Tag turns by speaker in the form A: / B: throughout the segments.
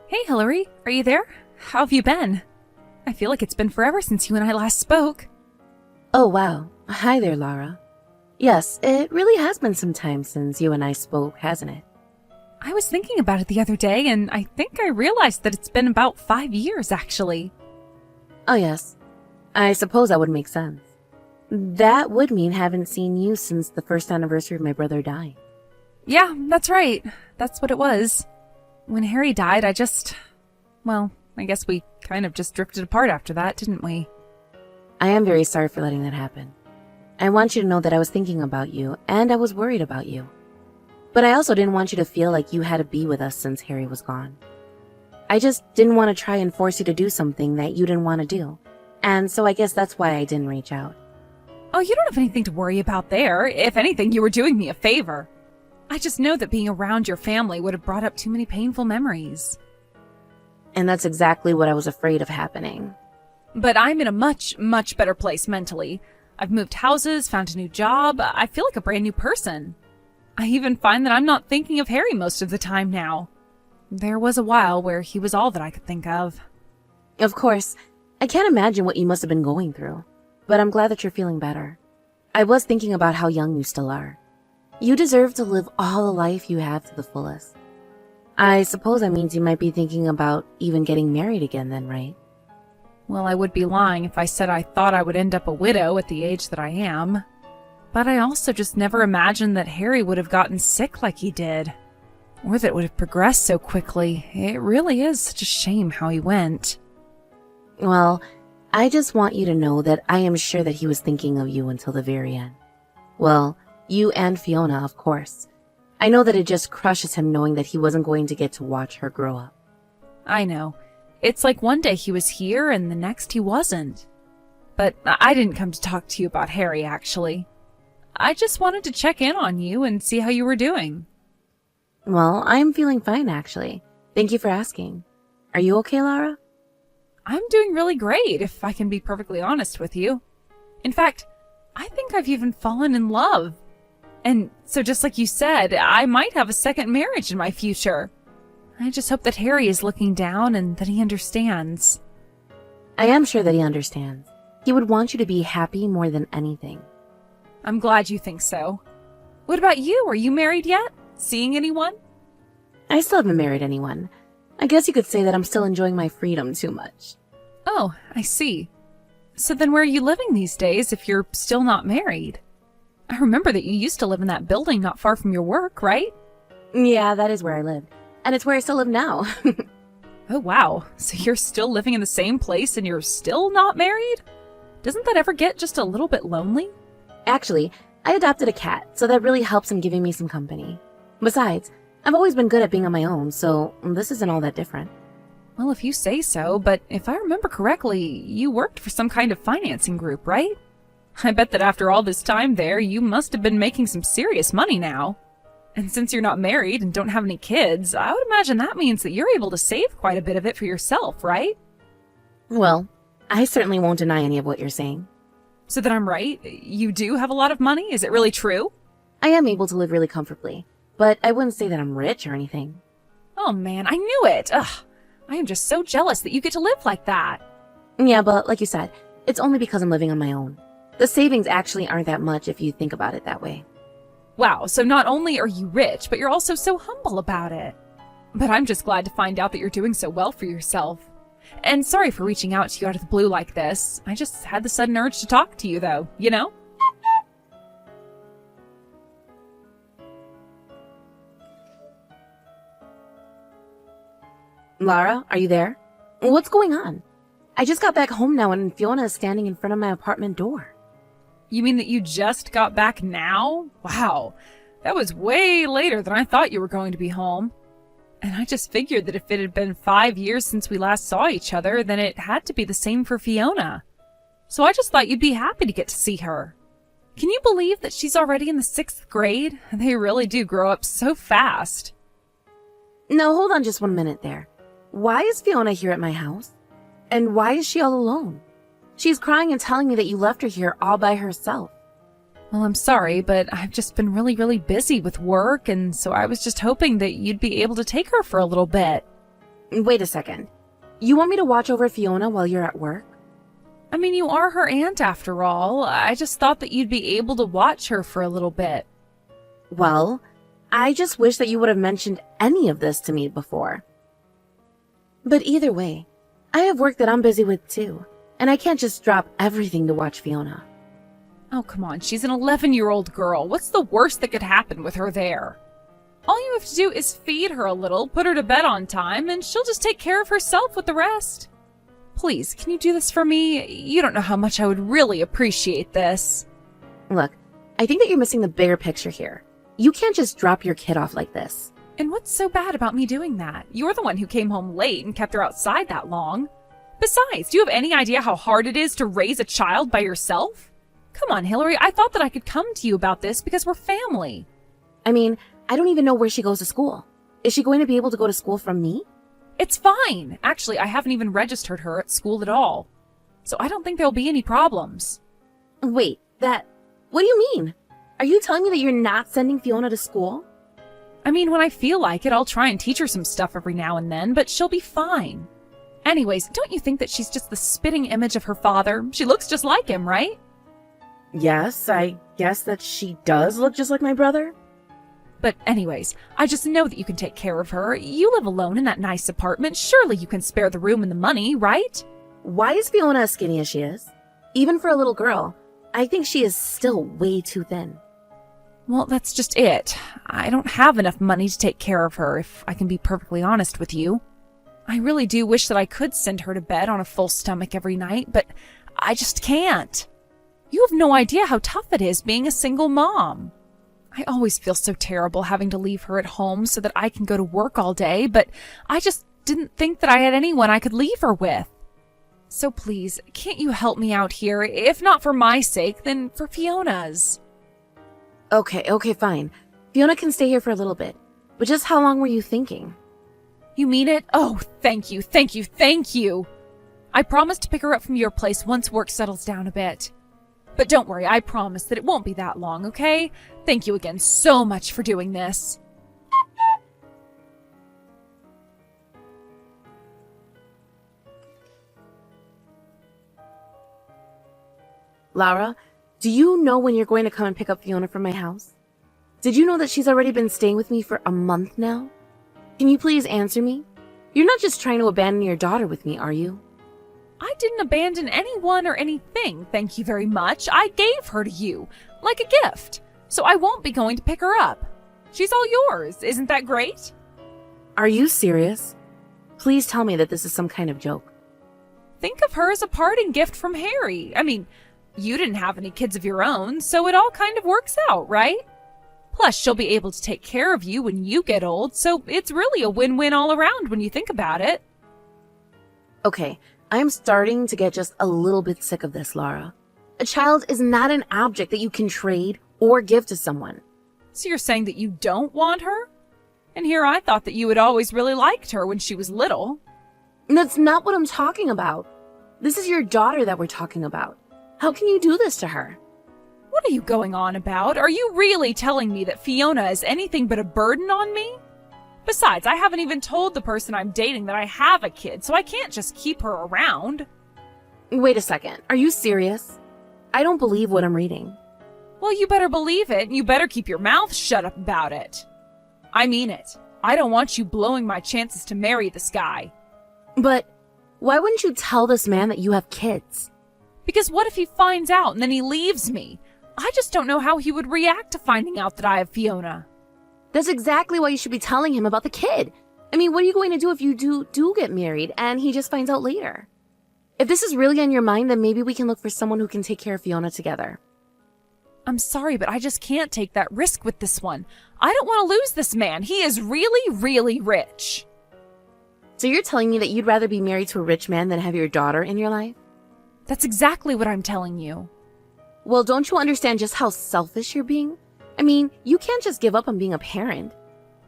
A: Hey, Hillary, are you there? How have you been? I feel like it's been forever since you and I last spoke.
B: Oh, wow. Hi there, Lara. Yes, it really has been some time since you and I spoke, hasn't it?
A: I was thinking about it the other day, and I think I realized that it's been about 5 years, actually.
B: Oh, yes. I suppose that would make sense. That would mean haven't seen you since the first anniversary of my brother dying.
A: Yeah, that's right. That's what it was. When Harry died, I guess we kind of just drifted apart after that, didn't we?
B: I am very sorry for letting that happen. I want you to know that I was thinking about you, and I was worried about you. But I also didn't want you to feel like you had to be with us since Harry was gone. I just didn't want to try and force you to do something that you didn't want to do. And so I guess that's why I didn't reach out.
A: Oh, you don't have anything to worry about there. If anything, you were doing me a favor. I just know that being around your family would have brought up too many painful memories.
B: And that's exactly what I was afraid of happening.
A: But I'm in a much, much better place mentally. I've moved houses, found a new job. I feel like a brand new person. I even find that I'm not thinking of Harry most of the time now. There was a while where he was all that I could think of.
B: Of course, I can't imagine what you must have been going through, but I'm glad that you're feeling better. I was thinking about how young you still are. You deserve to live all the life you have to the fullest. I suppose that means you might be thinking about even getting married again then, right?
A: Well, I would be lying if I said I thought I would end up a widow at the age that I am. But I also just never imagined that Harry would have gotten sick like he did. Or that it would have progressed so quickly. It really is such a shame how he went.
B: Well, I just want you to know that I am sure that he was thinking of you until the very end. Well, you and Fiona, of course. I know that it just crushes him knowing that he wasn't going to get to watch her grow up.
A: I know. It's like one day he was here and the next he wasn't. But I didn't come to talk to you about Harry, actually. I just wanted to check in on you and see how you were doing.
B: Well, I'm feeling fine, actually. Thank you for asking. Are you okay, Lara?
A: I'm doing really great, if I can be perfectly honest with you. In fact, I think I've even fallen in love. And so just like you said, I might have a second marriage in my future. I just hope that Harry is looking down and that he understands.
B: I am sure that he understands. He would want you to be happy more than anything.
A: I'm glad you think so. What about you? Are you married yet? Seeing anyone?
B: I still haven't married anyone. I guess you could say that I'm still enjoying my freedom too much.
A: Oh, I see. So then where are you living these days if you're still not married? I remember that you used to live in that building not far from your work, right?
B: Yeah, that is where I lived. And it's where I still live now.
A: Oh, wow. So you're still living in the same place and you're still not married? Doesn't that ever get just a little bit lonely?
B: Actually, I adopted a cat, so that really helps in giving me some company. Besides, I've always been good at being on my own, so this isn't all that different.
A: Well, if you say so, but if I remember correctly, you worked for some kind of financing group, right? I bet that after all this time there, you must have been making some serious money now. And since you're not married and don't have any kids, I would imagine that means that you're able to save quite a bit of it for yourself, right?
B: Well, I certainly won't deny any of what you're saying.
A: So that I'm right? You do have a lot of money? Is it really true?
B: I am able to live really comfortably, but I wouldn't say that I'm rich or anything.
A: Oh man, I knew it! Ugh, I am just so jealous that you get to live like that.
B: Yeah, but like you said, it's only because I'm living on my own. The savings actually aren't that much if you think about it that way.
A: Wow, so not only are you rich, but you're also so humble about it. But I'm just glad to find out that you're doing so well for yourself. And sorry for reaching out to you out of the blue like this. I just had the sudden urge to talk to you, though, you know?
B: Lara, are you there? What's going on? I just got back home now and Fiona is standing in front of my apartment door.
A: You mean that you just got back now? Wow, that was way later than I thought you were going to be home. And I just figured that if it had been 5 years since we last saw each other, then it had to be the same for Fiona. So I just thought you'd be happy to get to see her. Can you believe that she's already in the 6th grade? They really do grow up so fast.
B: No, hold on just 1 minute there. Why is Fiona here at my house? And why is she all alone? She's crying and telling me that you left her here all by herself.
A: Well, I'm sorry, but I've just been really busy with work, and so I was just hoping that you'd be able to take her for a little bit.
B: Wait a second. You want me to watch over Fiona while you're at work?
A: I mean, you are her aunt after all. I just thought that you'd be able to watch her for a little bit.
B: Well, I just wish that you would have mentioned any of this to me before. But either way, I have work that I'm busy with too, and I can't just drop everything to watch Fiona.
A: Oh, come on. She's an 11-year-old girl. What's the worst that could happen with her there? All you have to do is feed her a little, put her to bed on time, and she'll just take care of herself with the rest. Please, can you do this for me? You don't know how much I would really appreciate this.
B: Look, I think that you're missing the bigger picture here. You can't just drop your kid off like this.
A: And what's so bad about me doing that? You're the one who came home late and kept her outside that long. Besides, do you have any idea how hard it is to raise a child by yourself? Come on, Hillary, I thought that I could come to you about this because we're family.
B: I mean, I don't even know where she goes to school. Is she going to be able to go to school from me?
A: It's fine. Actually, I haven't even registered her at school at all. So I don't think there'll be any problems.
B: Wait, what do you mean? Are you telling me that you're not sending Fiona to school?
A: I mean, when I feel like it, I'll try and teach her some stuff every now and then, but she'll be fine. Anyways, don't you think that she's just the spitting image of her father? She looks just like him, right?
B: Yes, I guess that she does look just like my brother.
A: But anyways, I just know that you can take care of her. You live alone in that nice apartment. Surely you can spare the room and the money, right?
B: Why is Fiona as skinny as she is? Even for a little girl, I think she is still way too thin.
A: Well, that's just it. I don't have enough money to take care of her, if I can be perfectly honest with you. I really do wish that I could send her to bed on a full stomach every night, but I just can't. You have no idea how tough it is being a single mom. I always feel so terrible having to leave her at home so that I can go to work all day, but I just didn't think that I had anyone I could leave her with. So please, can't you help me out here? If not for my sake, then for Fiona's.
B: Okay, fine. Fiona can stay here for a little bit. But just how long were you thinking?
A: You mean it? Oh, thank you, thank you, thank you. I promise to pick her up from your place once work settles down a bit. But don't worry, I promise that it won't be that long, okay? Thank you again so much for doing this.
B: Laura, do you know when you're going to come and pick up Fiona from my house? Did you know that she's already been staying with me for a month now? Can you please answer me? You're not just trying to abandon your daughter with me, are you?
A: I didn't abandon anyone or anything, thank you very much. I gave her to you, like a gift. So I won't be going to pick her up. She's all yours, isn't that great?
B: Are you serious? Please tell me that this is some kind of joke.
A: Think of her as a parting gift from Harry. I mean, you didn't have any kids of your own, so it all kind of works out, right? Plus, she'll be able to take care of you when you get old, so it's really a win-win all around when you think about it.
B: Okay, I'm starting to get just a little bit sick of this, Laura. A child is not an object that you can trade or give to someone.
A: So you're saying that you don't want her? And here I thought that you had always really liked her when she was little.
B: That's not what I'm talking about. This is your daughter that we're talking about. How can you do this to her?
A: What are you going on about? Are you really telling me that Fiona is anything but a burden on me? Besides, I haven't even told the person I'm dating that I have a kid, so I can't just keep her around.
B: Wait a second. Are you serious? I don't believe what I'm reading.
A: Well, you better believe it, and you better keep your mouth shut up about it. I mean it. I don't want you blowing my chances to marry this guy.
B: But why wouldn't you tell this man that you have kids?
A: Because what if he finds out and then he leaves me? I just don't know how he would react to finding out that I have Fiona.
B: That's exactly why you should be telling him about the kid. I mean, what are you going to do if you do get married and he just finds out later? If this is really on your mind, then maybe we can look for someone who can take care of Fiona together.
A: I'm sorry, but I just can't take that risk with this one. I don't want to lose this man. He is really, really rich.
B: So you're telling me that you'd rather be married to a rich man than have your daughter in your life?
A: That's exactly what I'm telling you.
B: Well, don't you understand just how selfish you're being? I mean, you can't just give up on being a parent.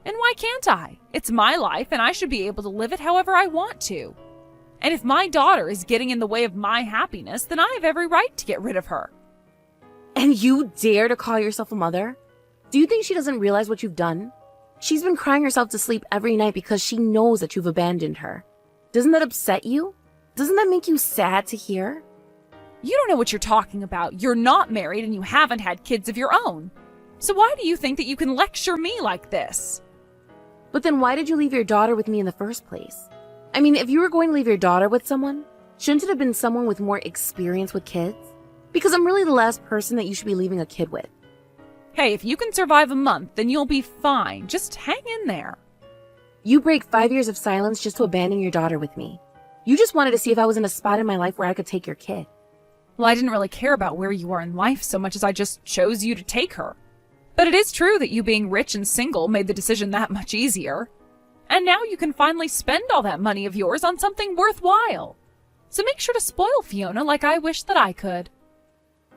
A: And why can't I? It's my life, and I should be able to live it however I want to. And if my daughter is getting in the way of my happiness, then I have every right to get rid of her.
B: And you dare to call yourself a mother? Do you think she doesn't realize what you've done? She's been crying herself to sleep every night because she knows that you've abandoned her. Doesn't that upset you? Doesn't that make you sad to hear?
A: You don't know what you're talking about. You're not married and you haven't had kids of your own. So why do you think that you can lecture me like this?
B: But then why did you leave your daughter with me in the first place? I mean, if you were going to leave your daughter with someone, shouldn't it have been someone with more experience with kids? Because I'm really the last person that you should be leaving a kid with.
A: Hey, if you can survive a month, then you'll be fine. Just hang in there.
B: You break 5 years of silence just to abandon your daughter with me. You just wanted to see if I was in a spot in my life where I could take your kid.
A: Well, I didn't really care about where you are in life so much as I just chose you to take her. But it is true that you being rich and single made the decision that much easier. And now you can finally spend all that money of yours on something worthwhile. So make sure to spoil Fiona like I wish that I could.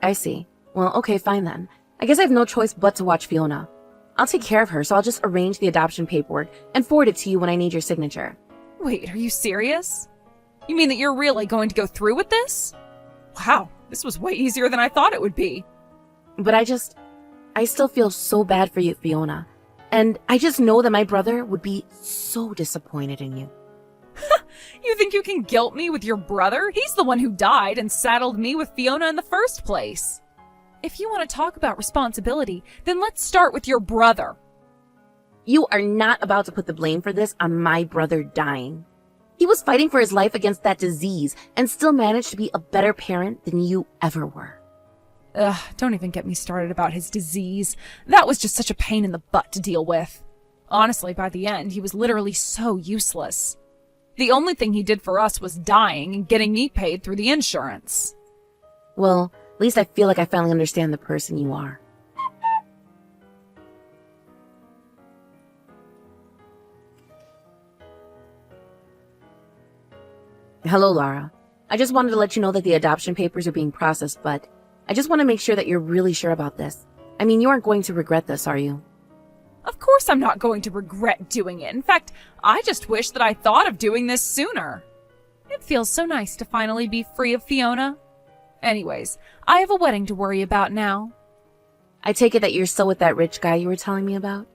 B: I see. Well, okay, fine then. I guess I have no choice but to watch Fiona. I'll take care of her, so I'll just arrange the adoption paperwork and forward it to you when I need your signature.
A: Wait, are you serious? You mean that you're really going to go through with this? Wow, this was way easier than I thought it would be.
B: But I still feel so bad for you, Fiona. And I just know that my brother would be so disappointed in you.
A: You think you can guilt me with your brother? He's the one who died and saddled me with Fiona in the first place. If you want to talk about responsibility, then let's start with your brother.
B: You are not about to put the blame for this on my brother dying. He was fighting for his life against that disease and still managed to be a better parent than you ever were.
A: Ugh, don't even get me started about his disease. That was just such a pain in the butt to deal with. Honestly, by the end, he was literally so useless. The only thing he did for us was dying and getting me paid through the insurance.
B: Well, at least I feel like I finally understand the person you are. Hello, Lara. I just wanted to let you know that the adoption papers are being processed, but I just want to make sure that you're really sure about this. I mean, you aren't going to regret this, are you?
A: Of course I'm not going to regret doing it. In fact, I just wish that I thought of doing this sooner. It feels so nice to finally be free of Fiona. Anyways, I have a wedding to worry about now.
B: I take it that you're still with that rich guy you were telling me about?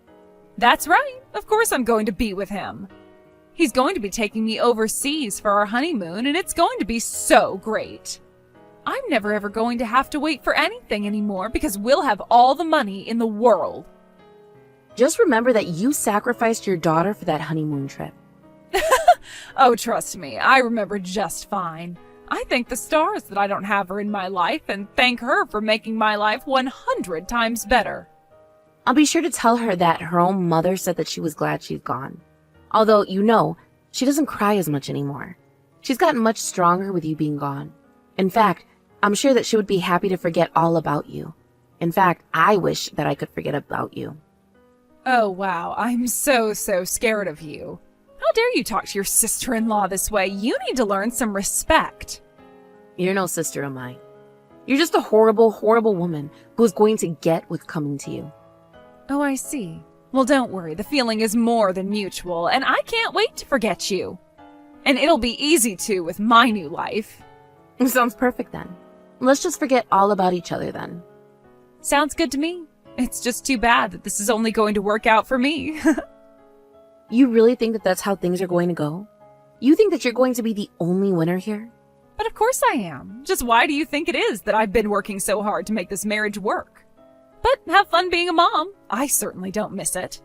A: That's right. Of course I'm going to be with him. He's going to be taking me overseas for our honeymoon, and it's going to be so great. I'm never ever going to have to wait for anything anymore because we'll have all the money in the world.
B: Just remember that you sacrificed your daughter for that honeymoon trip.
A: Oh, trust me, I remember just fine. I thank the stars that I don't have her in my life and thank her for making my life 100 times better.
B: I'll be sure to tell her that her own mother said that she was glad she's gone. Although, you know, she doesn't cry as much anymore. She's gotten much stronger with you being gone. In fact, I'm sure that she would be happy to forget all about you. In fact, I wish that I could forget about you.
A: Oh, wow, I'm so scared of you. How dare you talk to your sister-in-law this way? You need to learn some respect.
B: You're no sister of mine. You're just a horrible, horrible woman who is going to get what's coming to you.
A: Oh, I see. Well, don't worry. The feeling is more than mutual, and I can't wait to forget you. And it'll be easy to with my new life.
B: Sounds perfect then. Let's just forget all about each other then.
A: Sounds good to me. It's just too bad that this is only going to work out for me.
B: You really think that that's how things are going to go? You think that you're going to be the only winner here?
A: But of course I am. Just why do you think it is that I've been working so hard to make this marriage work? But have fun being a mom. I certainly don't miss it.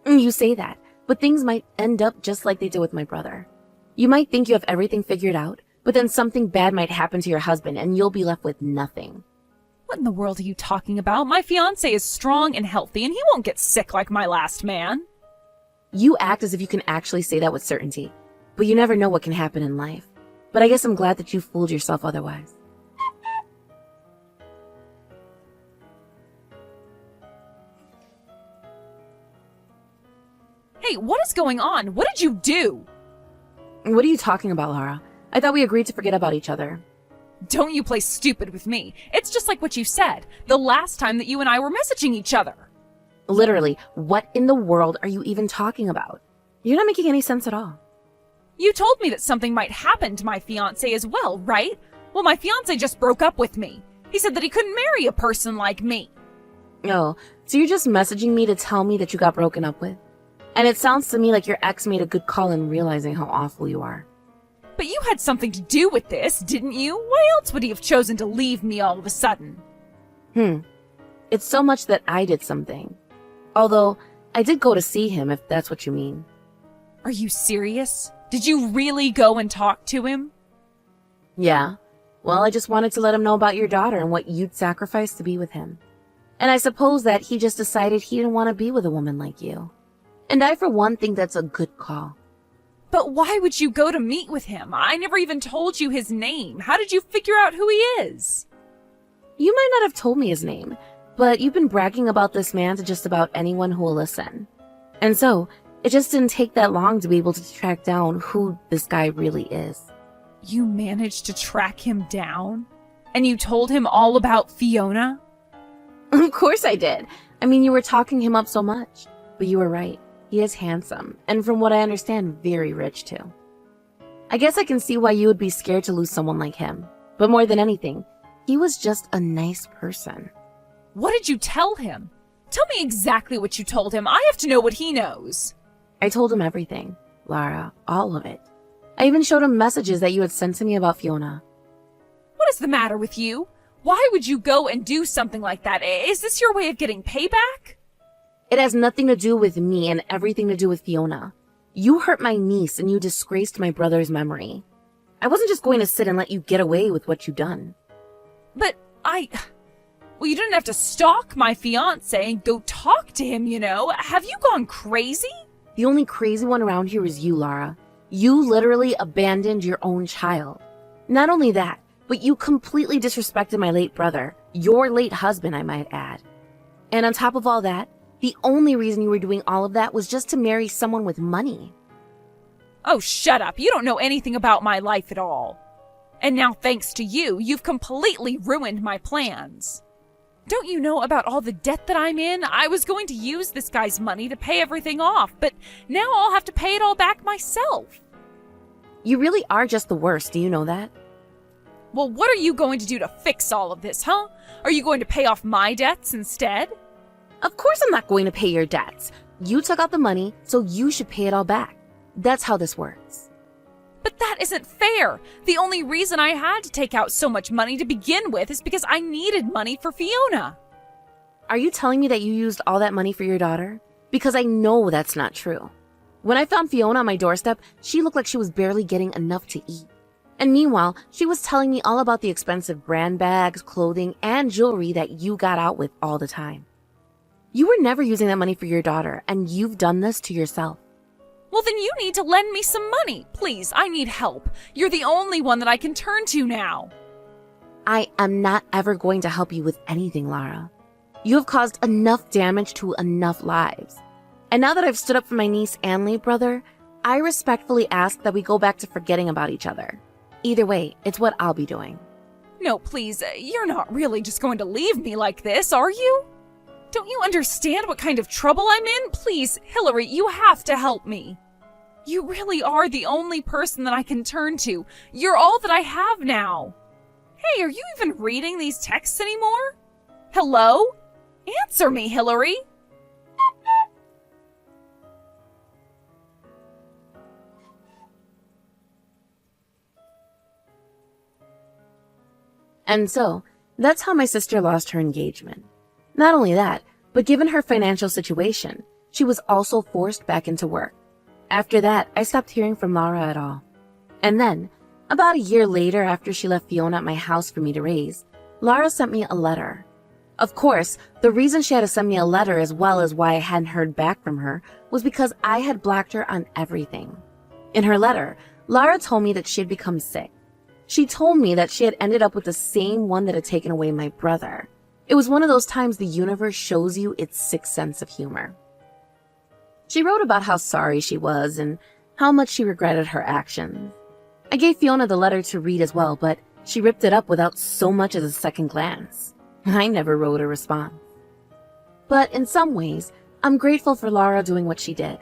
B: You say that, but things might end up just like they did with my brother. You might think you have everything figured out, but then something bad might happen to your husband and you'll be left with nothing.
A: What in the world are you talking about? My fiancé is strong and healthy and he won't get sick like my last man.
B: You act as if you can actually say that with certainty, but you never know what can happen in life. But I guess I'm glad that you fooled yourself otherwise.
A: Hey, what is going on? What did you do?
B: What are you talking about, Lara? I thought we agreed to forget about each other.
A: Don't you play stupid with me. It's just like what you said, the last time that you and I were messaging each other.
B: Literally, what in the world are you even talking about? You're not making any sense at all.
A: You told me that something might happen to my fiancé as well, right? Well, my fiancé just broke up with me. He said that he couldn't marry a person like me.
B: Oh, so you're just messaging me to tell me that you got broken up with? And it sounds to me like your ex made a good call in realizing how awful you are.
A: But you had something to do with this, didn't you? Why else would he have chosen to leave me all of a sudden?
B: It's so much that I did something. Although, I did go to see him, if that's what you mean.
A: Are you serious? Did you really go and talk to him?
B: Yeah. Well, I just wanted to let him know about your daughter and what you'd sacrifice to be with him. And I suppose that he just decided he didn't want to be with a woman like you. And I, for one, think that's a good call.
A: But why would you go to meet with him? I never even told you his name. How did you figure out who he is?
B: You might not have told me his name, but you've been bragging about this man to just about anyone who will listen. And so, it just didn't take that long to be able to track down who this guy really is.
A: You managed to track him down? And you told him all about Fiona?
B: Of course I did. I mean, you were talking him up so much. But you were right. He is handsome, and from what I understand, very rich too. I guess I can see why you would be scared to lose someone like him. But more than anything, he was just a nice person.
A: What did you tell him? Tell me exactly what you told him. I have to know what he knows.
B: I told him everything, Lara, all of it. I even showed him messages that you had sent to me about Fiona.
A: What is the matter with you? Why would you go and do something like that? Is this your way of getting payback?
B: It has nothing to do with me and everything to do with Fiona. You hurt my niece and you disgraced my brother's memory. I wasn't just going to sit and let you get away with what you've done.
A: But well, you didn't have to stalk my fiancé and go talk to him, you know. Have you gone crazy?
B: The only crazy one around here is you, Lara. You literally abandoned your own child. Not only that, but you completely disrespected my late brother, your late husband, I might add. And on top of all that, the only reason you were doing all of that was just to marry someone with money.
A: Oh, shut up. You don't know anything about my life at all. And now, thanks to you, you've completely ruined my plans. Don't you know about all the debt that I'm in? I was going to use this guy's money to pay everything off, but now I'll have to pay it all back myself.
B: You really are just the worst, do you know that?
A: Well, what are you going to do to fix all of this, huh? Are you going to pay off my debts instead?
B: Of course I'm not going to pay your debts. You took out the money, so you should pay it all back. That's how this works.
A: But that isn't fair. The only reason I had to take out so much money to begin with is because I needed money for Fiona.
B: Are you telling me that you used all that money for your daughter? Because I know that's not true. When I found Fiona on my doorstep, she looked like she was barely getting enough to eat. And meanwhile, she was telling me all about the expensive brand bags, clothing, and jewelry that you got out with all the time. You were never using that money for your daughter, and you've done this to yourself.
A: Well, then you need to lend me some money. Please, I need help. You're the only one that I can turn to now.
B: I am not ever going to help you with anything, Lara. You have caused enough damage to enough lives. And now that I've stood up for my niece and late brother, I respectfully ask that we go back to forgetting about each other. Either way, it's what I'll be doing.
A: No, please, you're not really just going to leave me like this, are you? Don't you understand what kind of trouble I'm in? Please, Hillary, you have to help me. You really are the only person that I can turn to. You're all that I have now. Hey, are you even reading these texts anymore? Hello? Answer me, Hillary.
B: And so, that's how my sister lost her engagement. Not only that, but given her financial situation, she was also forced back into work. After that, I stopped hearing from Lara at all. And then, about a year later after she left Fiona at my house for me to raise, Lara sent me a letter. Of course, the reason she had to send me a letter as well as why I hadn't heard back from her was because I had blocked her on everything. In her letter, Lara told me that she had become sick. She told me that she had ended up with the same one that had taken away my brother. It was one of those times the universe shows you its sixth sense of humor. She wrote about how sorry she was and how much she regretted her actions. I gave Fiona the letter to read as well, but she ripped it up without so much as a second glance. I never wrote a response. But in some ways, I'm grateful for Lara doing what she did.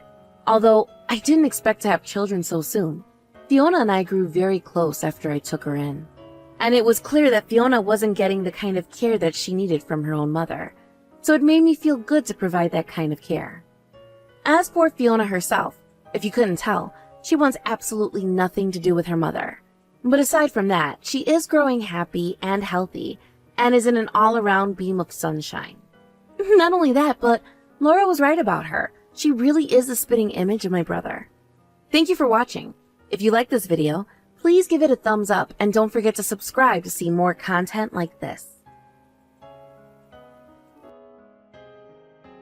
B: Although I didn't expect to have children so soon, Fiona and I grew very close after I took her in. And it was clear that Fiona wasn't getting the kind of care that she needed from her own mother, so it made me feel good to provide that kind of care. As for Fiona herself, if you couldn't tell, she wants absolutely nothing to do with her mother. But aside from that, she is growing happy and healthy, and is in an all-around beam of sunshine. Not only that, but Laura was right about her. She really is the spitting image of my brother. Thank you for watching. If you like this video, please give it a thumbs up and don't forget to subscribe to see more content like this.